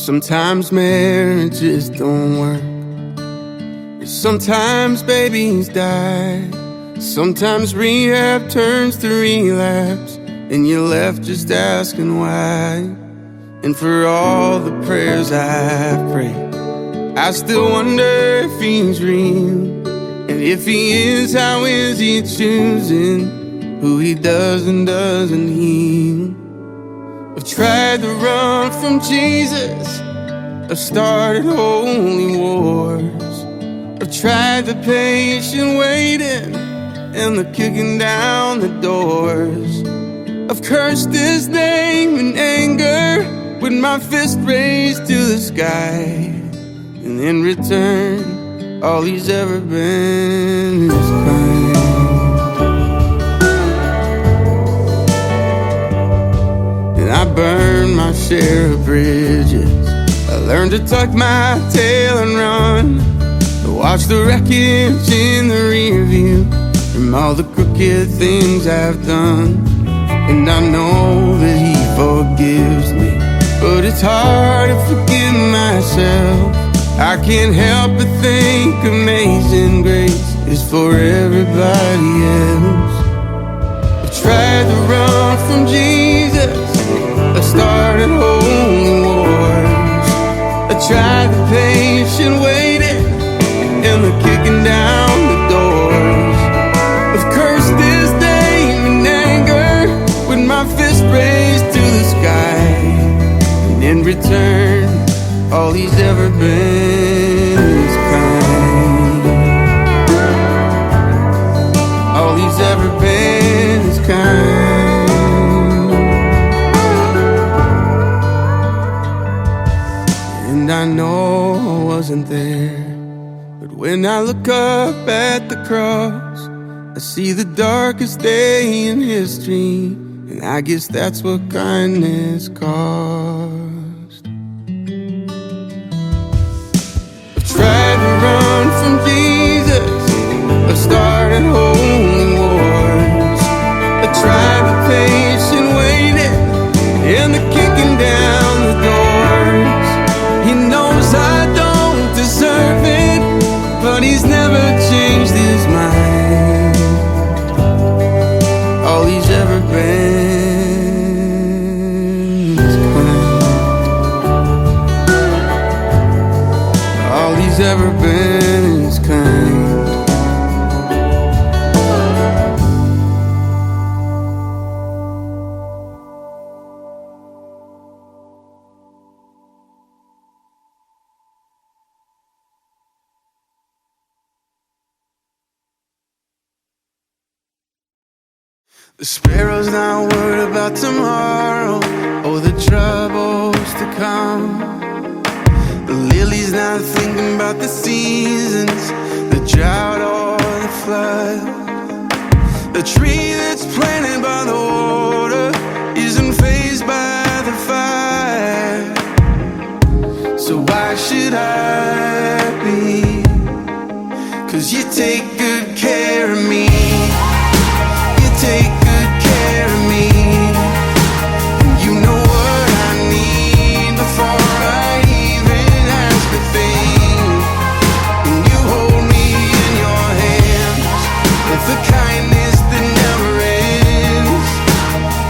Sometimes marriages don't work. Sometimes babies die. Sometimes rehab turns to relapse, and you're left just asking why. And for all the prayers I've prayed, I still wonder if he's real. And if he is, how is he choosing who he does and doesn't heal? I've tried to run from Jesus, I've started holy wars. I've tried the patient waiting and the kicking down the doors. I've cursed his name in anger with my fist raised to the sky. And in return, all he's ever been is kind. And I burned my share of bridges. I learned to tuck my tail and run, to watch the wreckage in the rear view from all the crooked things I've done. And I know that he forgives me, but it's hard to forgive myself. I can't help but think amazing grace is for everybody else. I've tried to run from Jesus, I started holy wars. I tried the patient waiting and the kicking down the doors. I've cursed his name in anger with my fist raised to the sky. And in return, all he's ever been is kind. All he's ever been is kind. And I know I wasn't there, but when I look up at the cross, I see the darkest day in history, and I guess that's what kindness cost. I've tried to run from Jesus, I've started holy wars. I tried the patient waiting and the kicking down the doors. He knows I don't deserve it, but he's never changed his mind. All he's ever been is kind. All he's ever been is kind. The sparrow's not worried about tomorrow or the troubles to come. The lily's not thinking about the seasons, the drought or the flood. The tree that's planted by the water isn't fazed by the fire. So why should I be? 'Cause you take good care of me. You take good care of me. You know what I need before I even ask a thing. And you hold me in your hands with the kindness that never ends.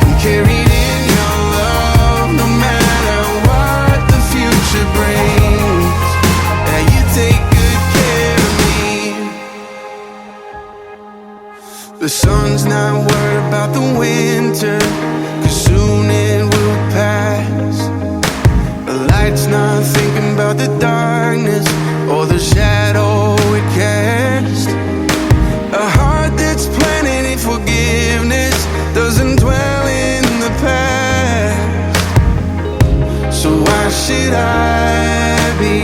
I'm carried in your love no matter what the future brings. Yeah, you take good care of me. The sun's not worried about the winter, 'cause soon it will pass. The light's not thinking about the darkness or the shadow it casts. A heart that's planted in forgiveness doesn't dwell in the past. So why should I be?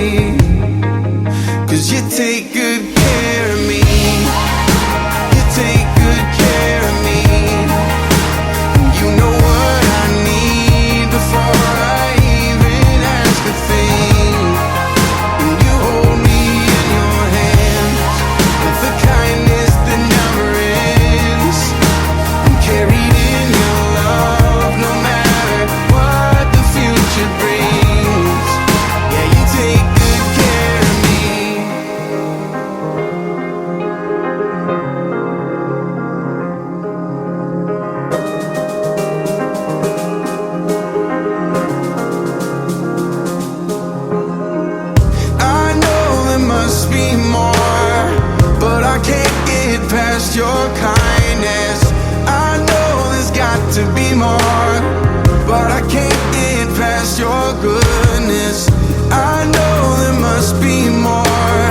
'Cause you take good care of me. You take good care of me. You know what past your kindness. I know there's got to be more, but I can't get past your goodness. I know there must be more,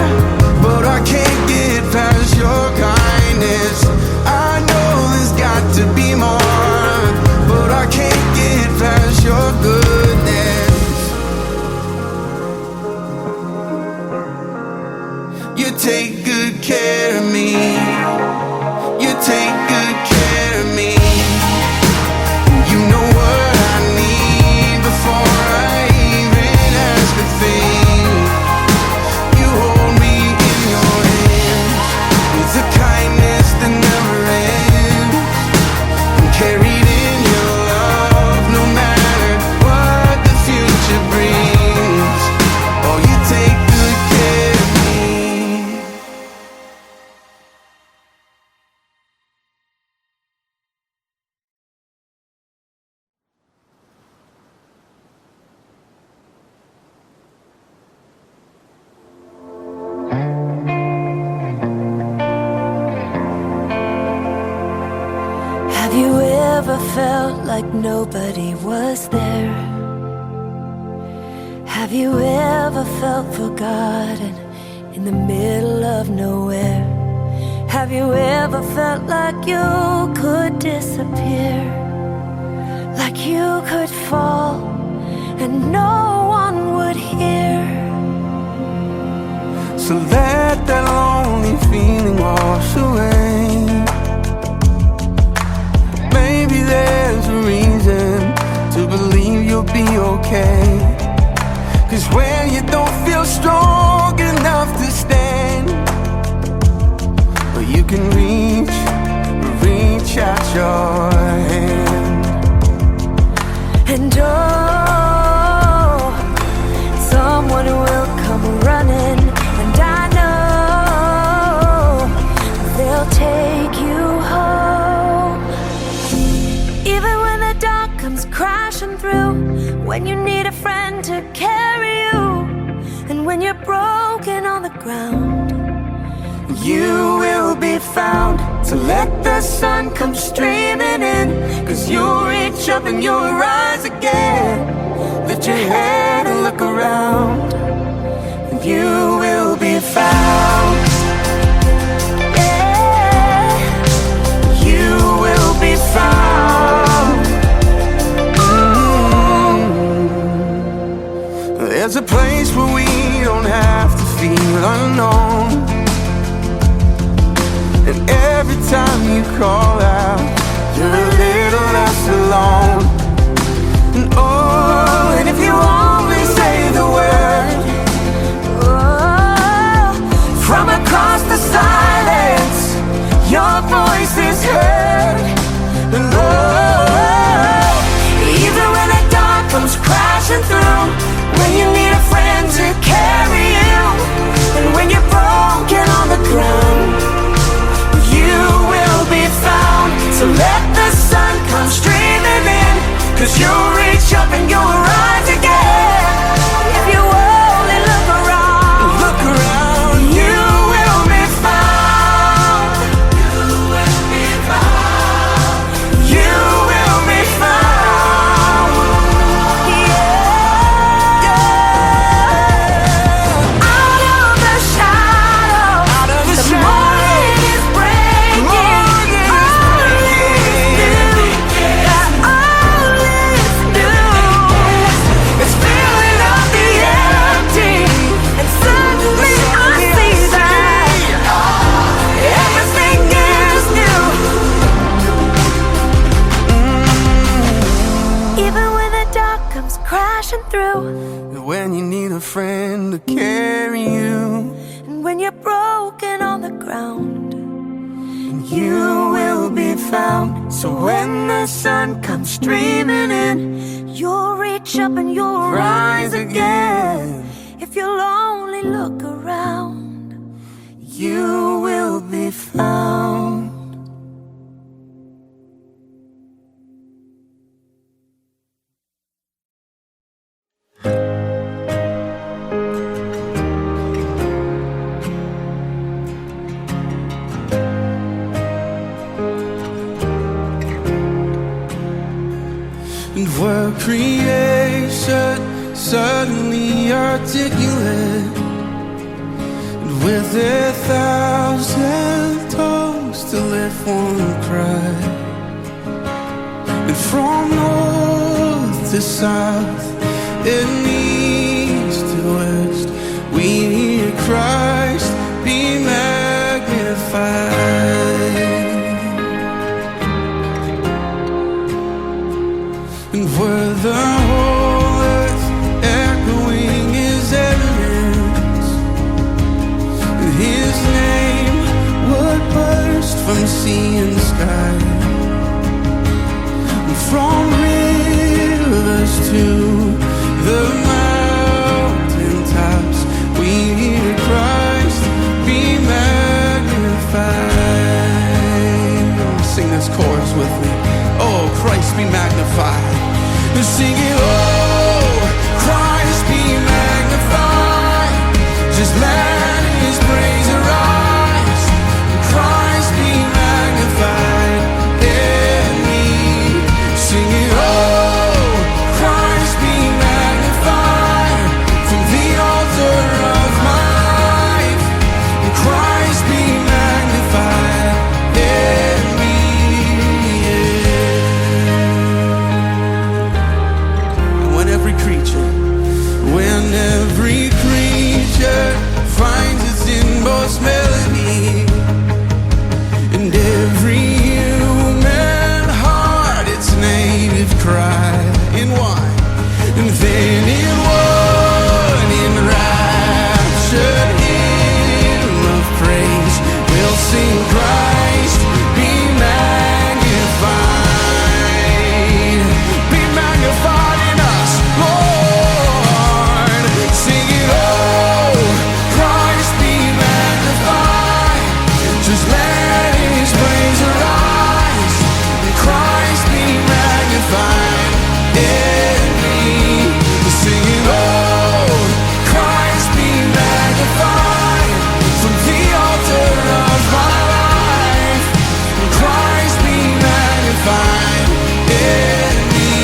but I can't get past your kindness. I know there's got to be more, but I can't get past your goodness. You take good care of me. You take good care of me. You know what I need before I even ask a thing. You hold me in your hands with a kindness that never ends. I'm carried in your love no matter what the future brings. Oh, you take good care of me. Have you ever felt like nobody was there? Have you ever felt forgotten in the middle of nowhere? Have you ever felt like you could disappear? Like you could fall and no one would hear? So let that lonely feeling wash away. Maybe there's a reason to believe you'll be okay. 'Cause when you don't feel strong enough to stand, well, you can reach out your hand. And oh, someone will come running, and I know they'll take you home. Even when the dark comes crashing through, when you need a friend to carry you, and when you're broken on the ground, You will be found. So let the sun come streaming in, 'cause you'll reach up and you'll rise again. Lift your head and look around, and you will be found. yeah. You will be found. There's a place where we don't have to feel unknown, and every time you call out, you're a little less alone. And oh, and if you only say the word, Oh, from across the silence, your voice is heard. And oh, even when the dark comes crashing through, when you need a friend to carry you, and when you're broken on the ground, you will be found. So let the sun come streaming in, 'cause you'll reach up and you'll rise again. if you only look around, You will be found. You will be found. You will be found. yeah. Out of the shadow, Out of the the shadow, morning is breaking. morning is All is new. Yeah, all is new. It's filling up the empty, And suddenly I see that everything is new. even when the dark comes crashing through, When you need a friend to carry you, and when you're broken on the ground, you will be found. So when the sun comes streaming in, you'll reach up and you'll rise again. If you'll only look around, you will be found. were creation suddenly articulate, and with 1,000 tongues to lift one cry. And from north to south and east to west, we hear Christ be magnified. And where the whole earth echoing His evidence, His name would burst from sea and sky. And from rivers to the mountain tops, we hear Christ be magnified. Sing this chorus with me. Oh, Christ be magnified. Sing it, oh, Christ be magnified. Just let His praise arise. Christ be magnified in me. Sing it, oh, Christ be magnified from the altar of my life. Christ be magnified in me. When every creature finds its inmost melody, and every human heart its native cry in one, and then in one enraptured hymn of praise we'll sing Christ be magnified. Be magnified in us, Lord. Just let His praise arise, and Christ be magnified in me. Sing it, oh, Christ be magnified from the altar of my life, and Christ be magnified in me.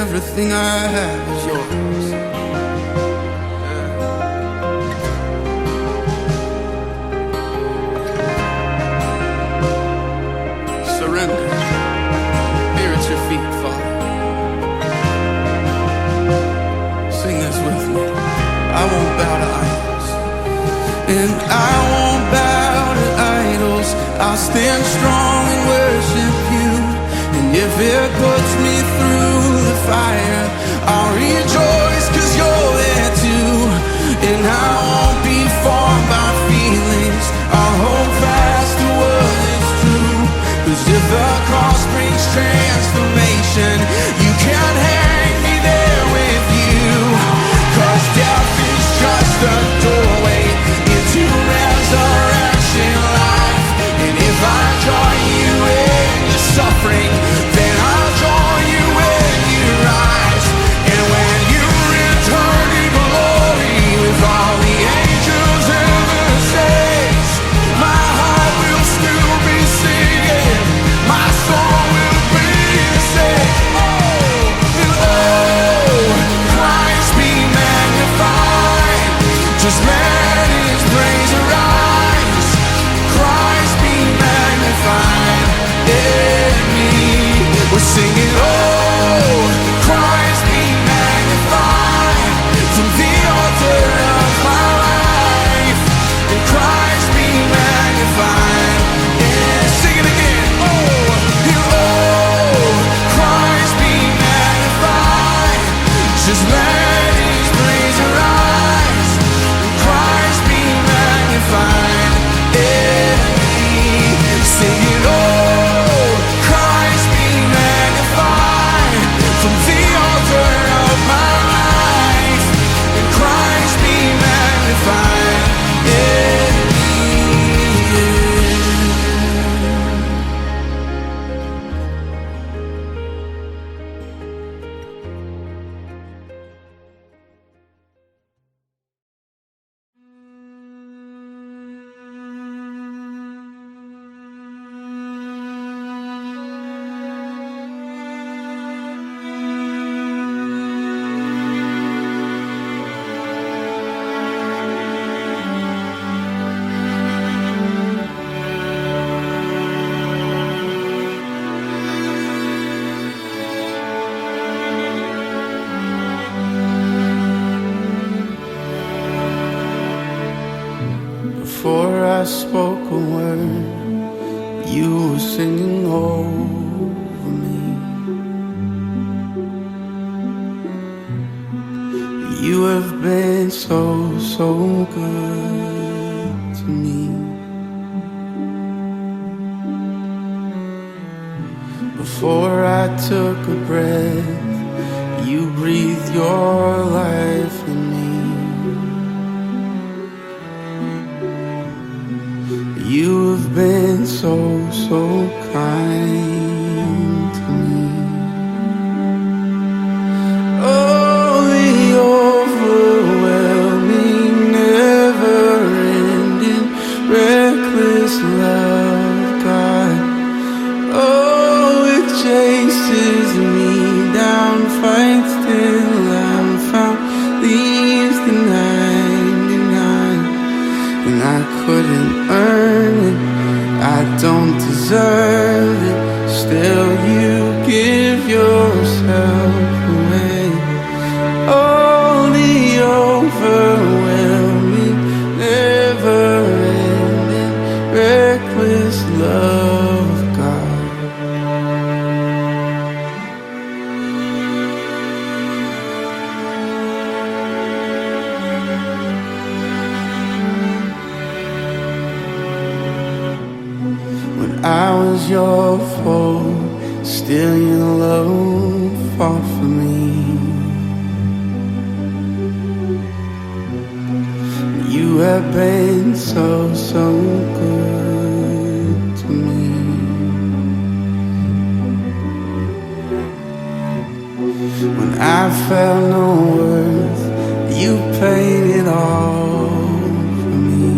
Everything I have is yours. Surrender. Here at your feet, Father. Sing this with me. I won't bow to idols, and I won't bow to idols. I'll stand strong and worship You, and if it puts me through the fire, I'll rejoice 'cause You're there too. And I won't be formed by feelings, I'll hold fast to what is true. 'Cause if the cross brings transformation, You can't hang me there with You. 'Cause death is just a doorway into resurrection life. And if I join You in the suffering, then I'll join You when You rise. And when You return in glory with all the angels and the saints, my heart will still be singing, my soul will be saved. Oh, and oh, Christ be magnified. Just let His praise arise. Christ be magnified in me. We're singing, oh, Christ be magnified from the altar of my life, and Christ be magnified. Yeah, sing it again. Oh, Christ be magnified. Just let His praise arise, and Christ be magnified in me. Sing it, oh, Christ be magnified. Before I spoke a word, you were singing over me. You have been so, so good to me. Before I took a breath, you breathed your life in me. You have been so, so kind to me. Oh, the overwhelming, never-ending, reckless love, God. Oh, it chases me down, fights till I'm found, leaves the 99. And I couldn't earn it, I don't deserve it, still you give yourself away. Oh, the overwhelming, never-ending, reckless love of God. I was your foe, still your love fought for me. You have been so, so good to me. When I felt no worth, you paid it all for me.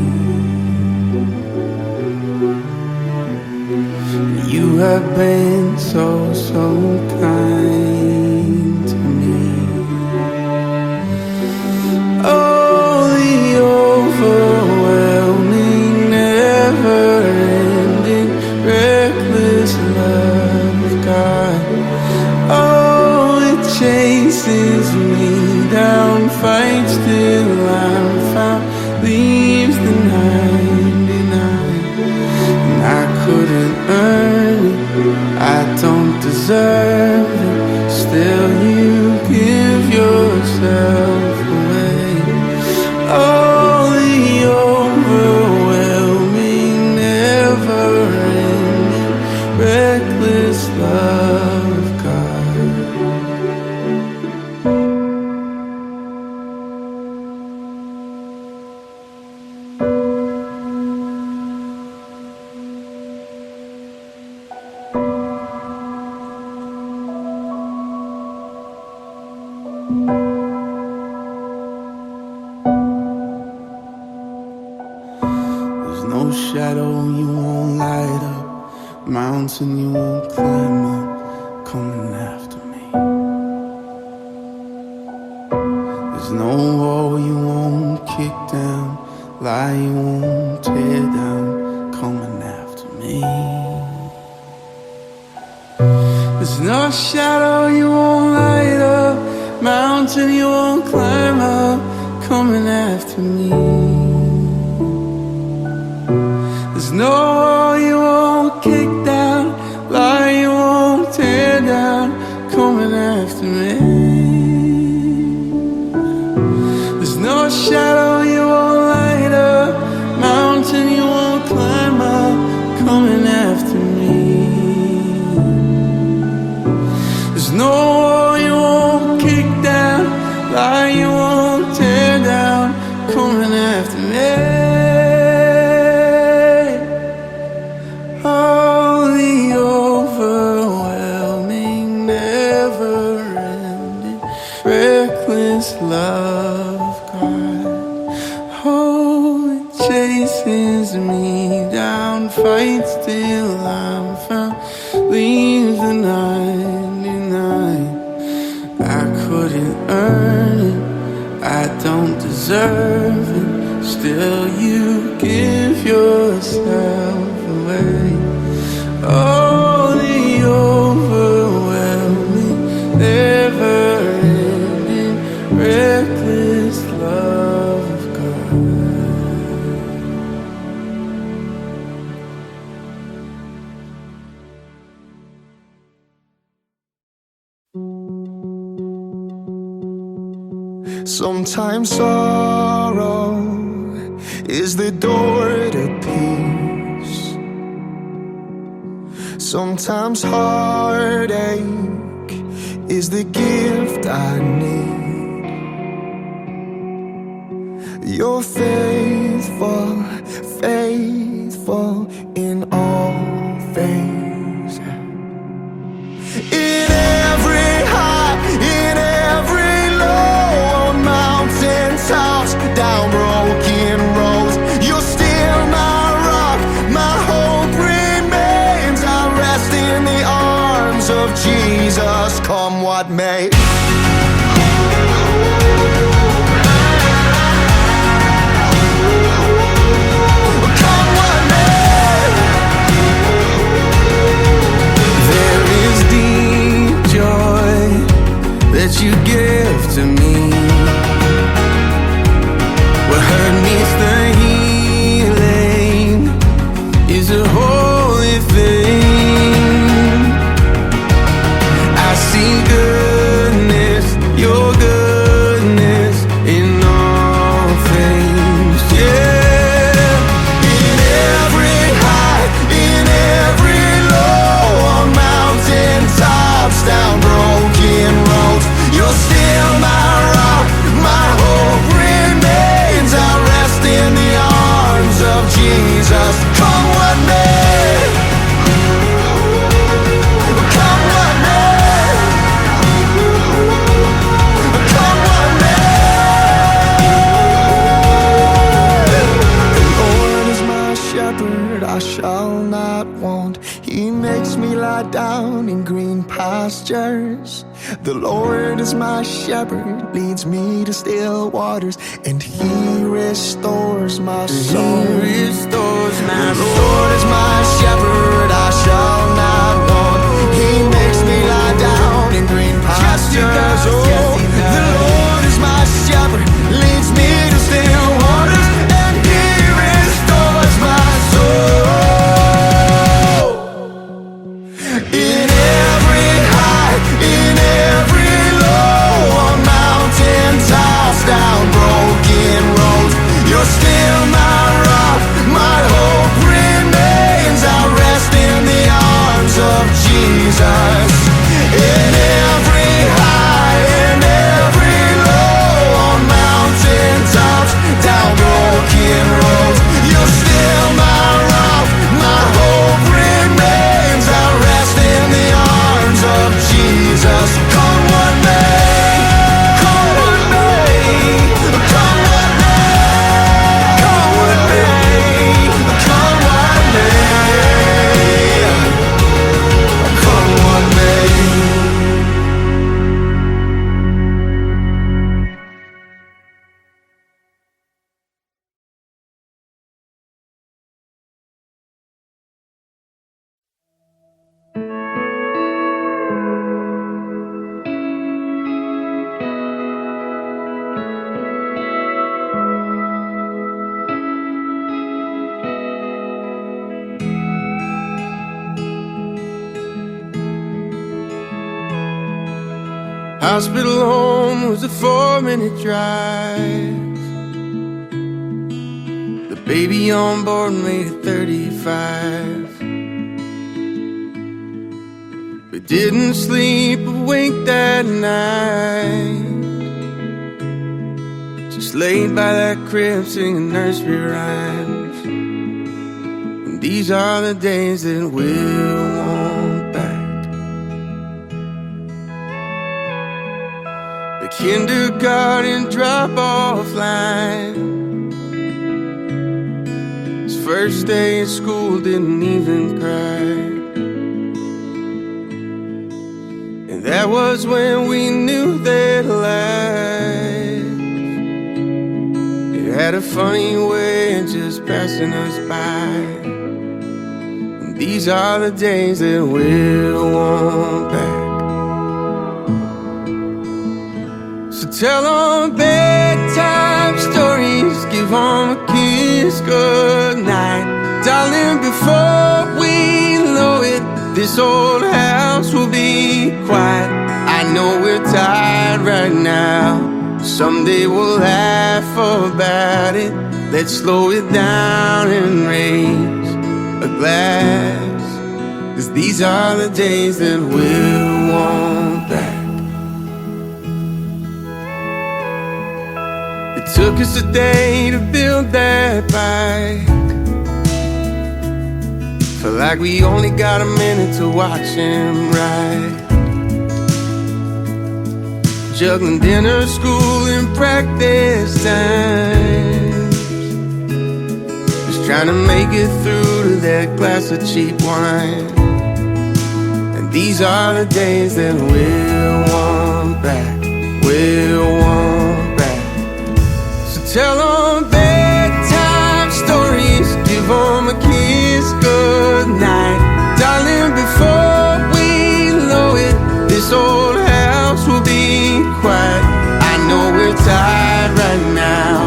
You have been so, so kind to me. Oh, the overwhelming, never-ending, reckless love of God. Oh, it chases me down, fights till I'm found, leaves the 99. And I couldn't earn it, I don't deserve it, still you give yourself away. Oh, the overwhelming, never-ending, reckless love of God. There's no shadow you won't light up, mountain you won't climb up, coming after me. There's no wall you won't kick down, lie you won't tear down, coming after me. There's no shadow you won't light up, mountain you won't climb up, coming after me. There's no wall you won't kick down, lie you won't tear down, coming after me. There's no shadow you won't light up, mountain you won't climb up, coming after me. There's no wall you won't kick down, lie you won't tear down, coming after me. Oh, the overwhelming, never-ending, reckless love of God. Oh, it chases me down, fights till I'm found, leaves the 99. I couldn't earn it, I don't deserve it, still you give yourself away. Oh, the overwhelming, never-ending, reckless love of God. Sometimes sorrow is the door to peace. Sometimes heartache is the gift I need. You're faithful, faithful in all things. In every high, in every low, on mountaintops, down broken roads, you're still my rock, my hope remains. I rest in the arms of Jesus, come what may. That you give to me. What hurt needs the healing is a holy thing. I see goodness, your goodness in all things. Yeah. In every high, in every low, on mountaintops, down broken roads, you're still my rock, my hope remains. I rest in the arms of Jesus, come what may. Come what may. Come what may. The Lord is my shepherd, I shall not want. He makes me lie down in green pastures. The Lord is my shepherd, leads me to still waters, and He restores my soul. He restores my soul. The soul. Lord is my shepherd, I shall not want. He makes me lie down in green pastures. The Lord is my shepherd, leads me to still waters, and He restores my soul. In every high, in every low, on mountaintops, down broken roads, you're still my rock, my hope remains. I rest in the arms of Jesus. In every high, in every low, on mountaintops, down broken roads, you're still my rock, my hope remains. I rest in the arms of Jesus. Come what may, come what may, come what may, come what may, come what may, come what may. Hospital home was a 4-minute drive. The baby on board made it 35. We didn't sleep a wink that night. Just laid by that crib singing nursery rhymes. And these are the days that we'll want back. Kindergarten drop-off line. His first day at school didn't even cry. And that was when we knew that life, it had a funny way of just passing us by. And these are the days that we'll want back. So tell them bedtime stories, give them a kiss goodnight. Darling, before we know it, this old house will be quiet. I know we're tired right now, Someday we'll laugh about it. Let's slow it down and raise a glass, 'cause these are the days that we'll want back. It took us a day to build that bike. Feel like we only got a minute to watch him ride. Juggling dinner, school, and practice times. Just trying to make it through to that glass of cheap wine. And these are the days that we'll want back. We'll want back. So tell them bedtime stories, give them a kiss goodnight. Darling, before we know it, this old house will be quiet. I know we're tired right now.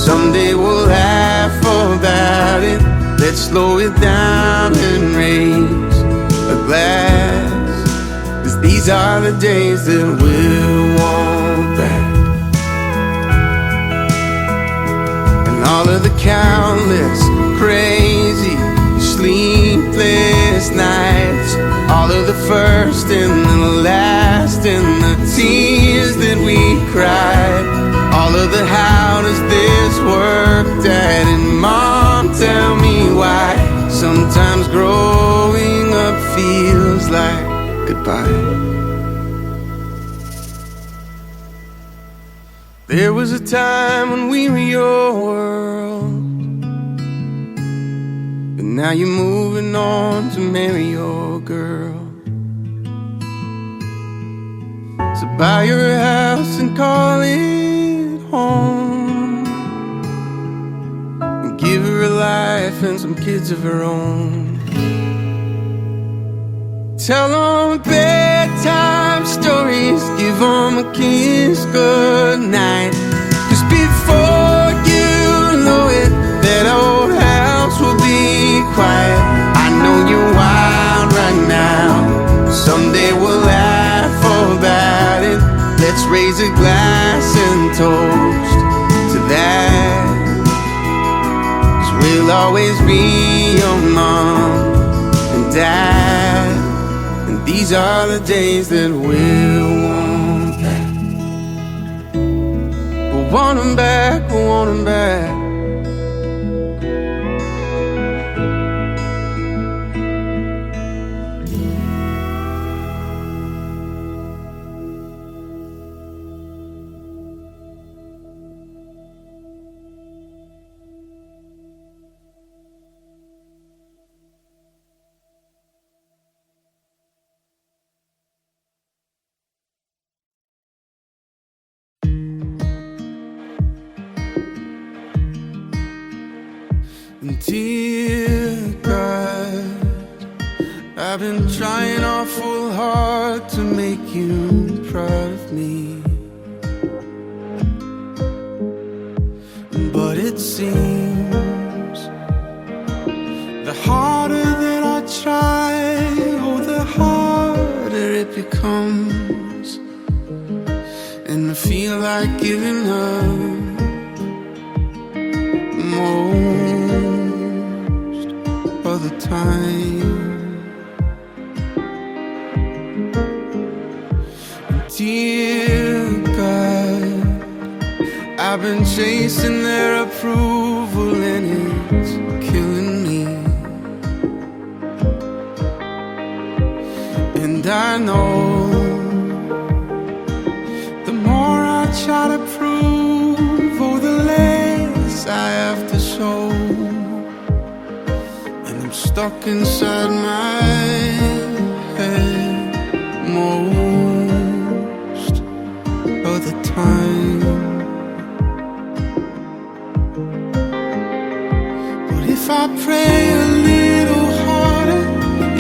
Someday we'll laugh about it. Let's slow it down and raise a glass, 'cause these are the days that we'll want back. And all of the countless crazy sleepless nights, all of the first and the last, and the tears that we cried, all of the how does this work, Dad and Mom, tell me why. Sometimes growing up feels like goodbye. There was a time when we were your world, but now you're moving on to marry your girl. So buy your house and call it home, and give her a life and some kids of her own. Tell them bedtime stories, give them a kiss goodnight, 'cause before you know it, that old house will be quiet. I know you're wild right now. Someday we'll laugh about it. Let's raise a glass and toast to that, 'cause we'll always be your mom and dad. And these are the days that we'll want back. We'll want them back, we'll want them back. Dear God, I've been trying awful hard to make you proud of me, but it seems the harder that I try, oh, the harder it becomes. And I feel like giving up most of the time. Dear God, I've been chasing their approval and it's killing me. And I know the more I try to prove, oh, the less I have to show. And I'm stuck inside my head most of the time. But if I pray a little harder,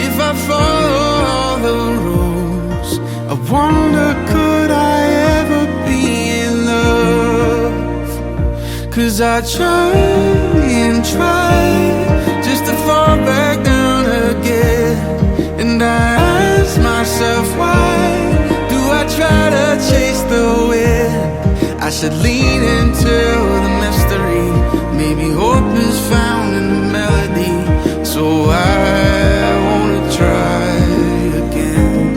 if I follow all the rules, I wonder, could I ever be in love? 'Cause I try and try just to fall back down again. And I ask myself, why do I try to chase the wind? I should lean into the mystery. Maybe hope is found in the melody. So I wanna try again.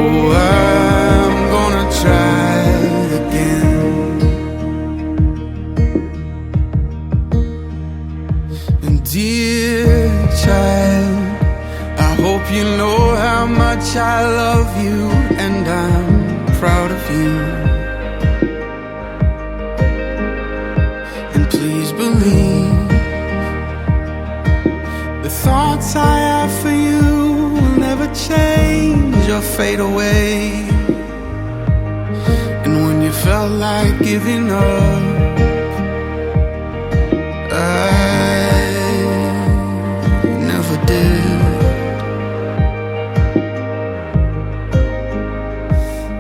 Oh, I'm gonna try again. And dear child, I hope you know how much I love you, and I'm proud of you. And please believe the thoughts I have for you will never change or fade away. And when you felt like giving up, I never did.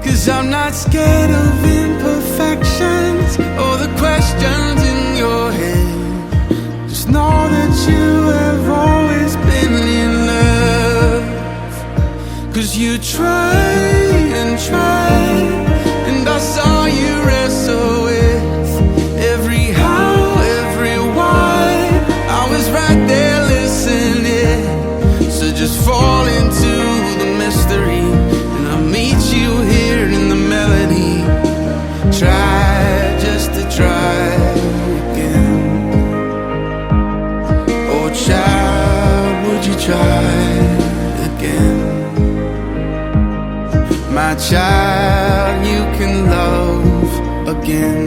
'Cause I'm not scared of imperfections or the questions in your head. Just know that you have always been in love. 'Cause you tried and tried, and I saw you wrestle with every how, every why. I was right there listening. So just fall into the mystery, and I'll meet you here in the melody. Try just to try again. Oh child, would you try again? My child, you can love again.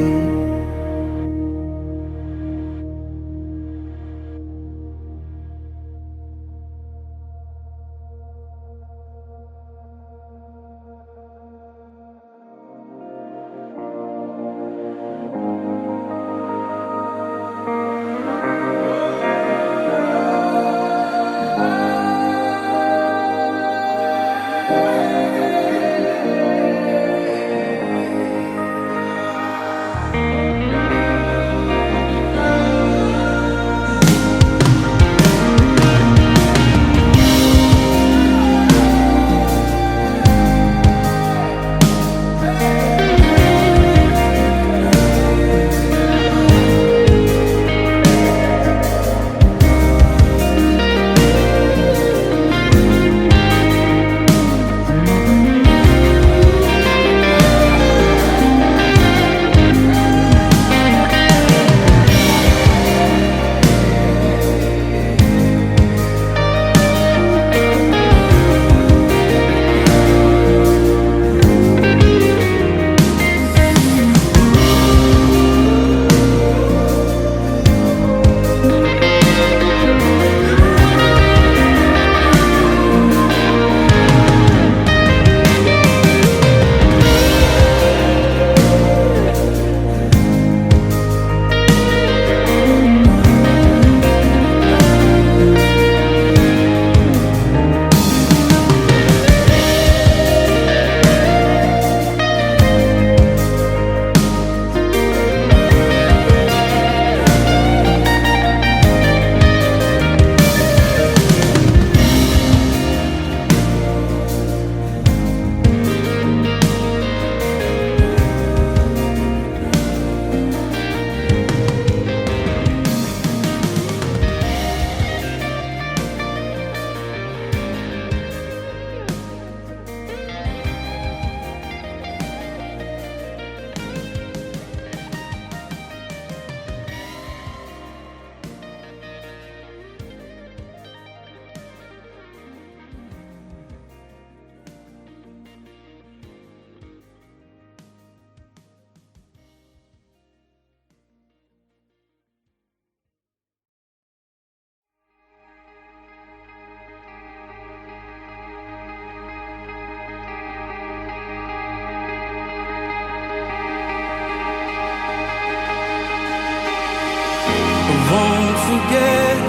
Forget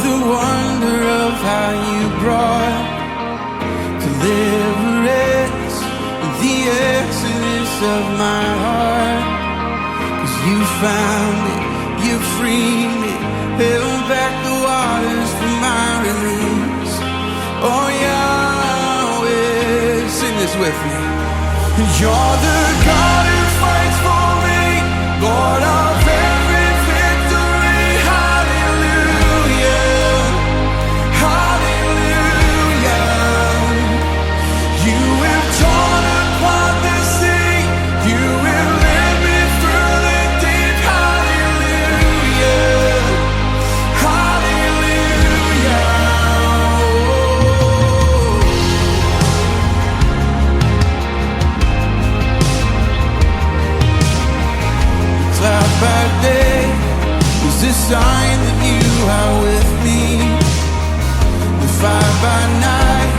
the wonder of how you brought deliverance, the exodus of my heart. 'Cause you found me, you freed me, held back the waters for my release. Oh Yahweh, sing this with me. You're the God who fights for me, Lord of every victory. Hallelujah, hallelujah. You have torn apart the sea, you have led me through the deep. Hallelujah, hallelujah. Cloud by day is a sign that you are with me. The fire by night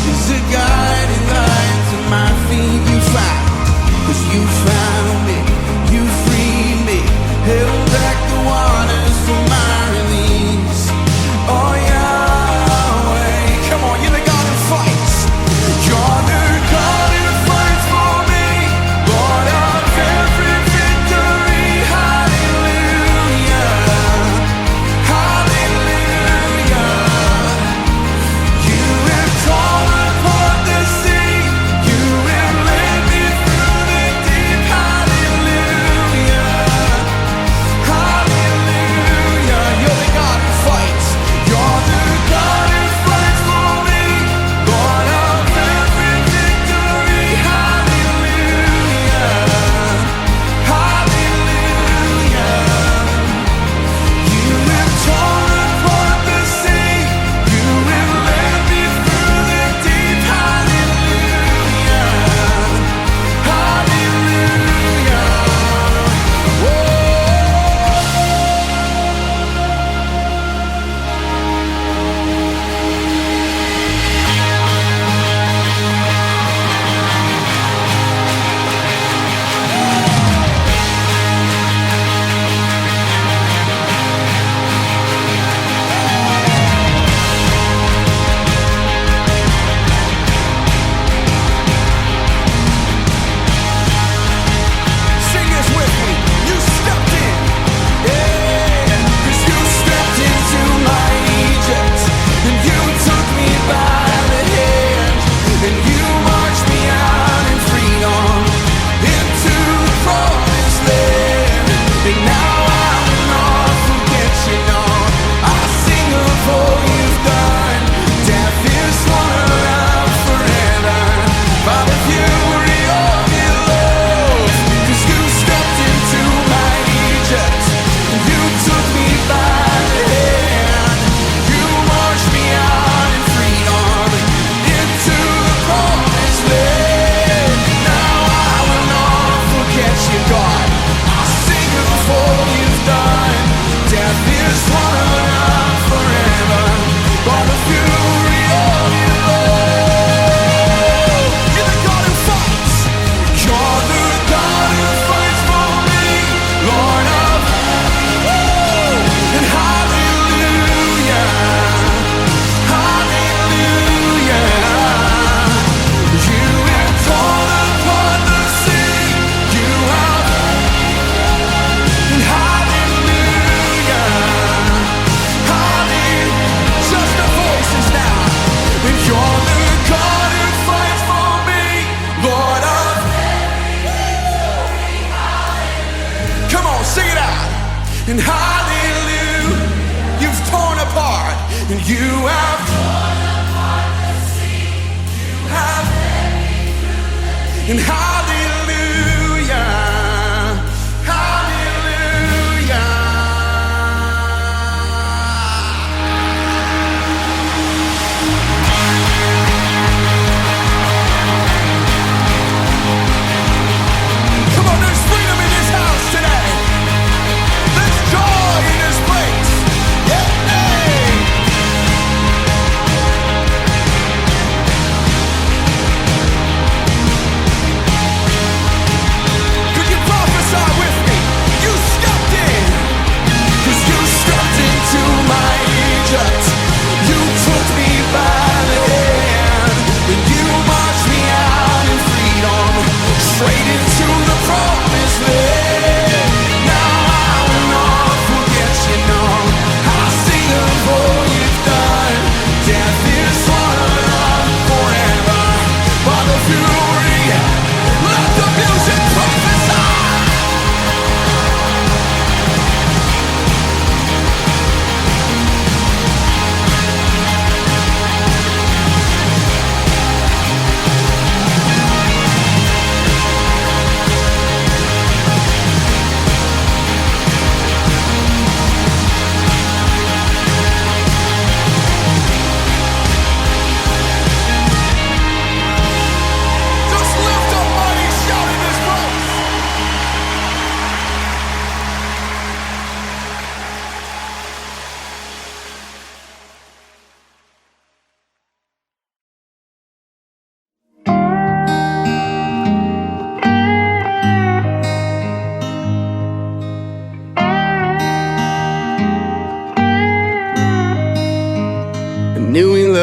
is a guiding light to my feet. You found, 'cause you found me, you freed me, held back the waters for my release. Oh Yahweh, come on, you're the God who fights. You're the God who fights for me, Lord of every victory. Hallelujah, hallelujah. You have torn apart the sea, you have led me through the deep. Hallelujah, hallelujah. You're the God who fights. You're the God who fights for me, Lord of every victory. Hallelujah, hallelujah. You have torn apart the sea, you have led me through the deep. Hallelujah, hallelujah. Sing this with me. You stepped in. Yeah. 'Cause you stepped into my Egypt, and you took me by the hand, and you marched me out in freedom into the promised land. And now I will not forget you, no. I sing of all you've done. Death is swallowed up forever by the fury of your love. 'Cause you stepped into my Egypt, and you took me by the hand. You marched me out in freedom into the promised land. Now I will not forget you, God. I sing of all you've done. Death is swallowed up forever by the fury of your love. You're the God who fights. You're the God who fights for me, Lord of and hallelujah, hallelujah. You have torn apart the sea, you have and hallelujah, hallelujah. Just the voices now. And you're the God who fights for me, Lord of. Come on, sing it out. And hallelujah, you've torn apart, and you have torn apart the sea, you have and hallelujah, hallelujah. Come on, there's freedom in this house today. There's joy in this place. Yeah.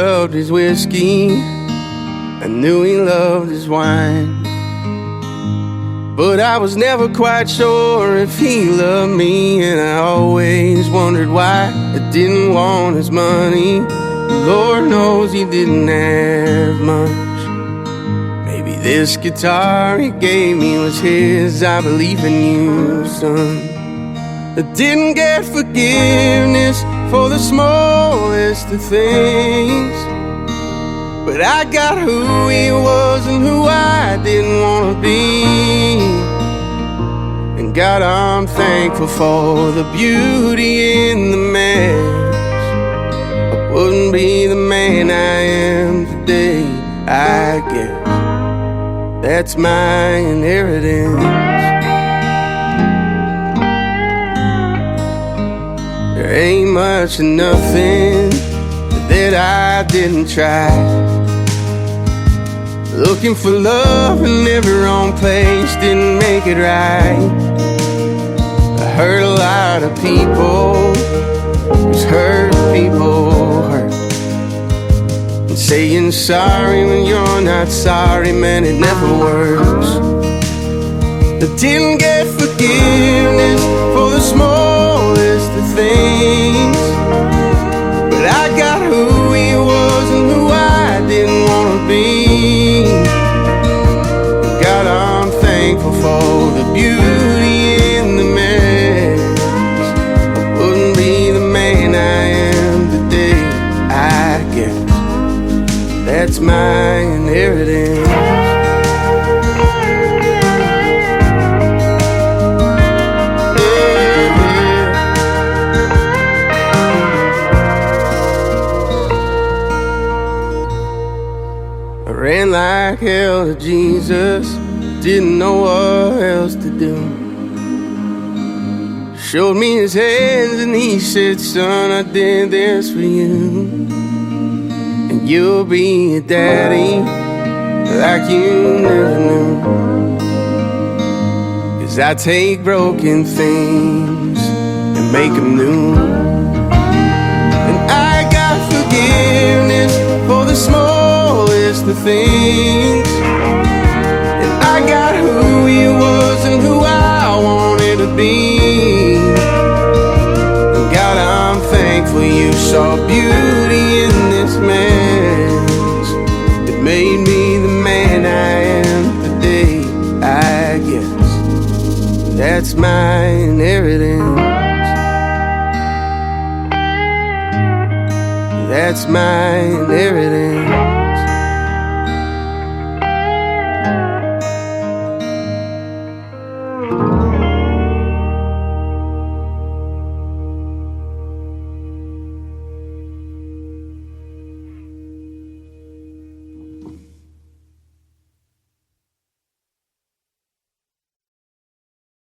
loved his whiskey, I knew he loved his wine. But I was never quite sure if he loved me, and I always wondered why I didn't want his money. Lord knows he didn't have much. Maybe this guitar he gave me was his. I believe in you, son. I didn't get forgiveness for the smallest of things, but I got who he was and who I didn't want to be. And God, I'm thankful for the beauty in the mess. I wouldn't be the man I am today, I guess. That's my inheritance. There ain't much of nothing that I didn't try. Looking for love in every wrong place didn't make it right. I hurt a lot of people, 'cause hurt people hurt. And saying sorry when you're not sorry, man, it never works. I didn't get forgiveness for the smallest of things, but I got who he was and who I didn't want to be. God, I'm thankful for the beauty in the mess. I wouldn't be the man I am today, I guess. That's my inheritance. I ran like hell to Jesus, didn't know what else to do. Showed me his hands and he said, son, I did this for you. And you'll be a daddy like you never knew. 'Cause I take broken things and make them new. And I got forgiveness for the smallest of things, and I got who he was and who I wanted to be. And God, I'm thankful you saw beauty in this mess. It made me the man I am today, I guess. That's my inheritance. That's my inheritance.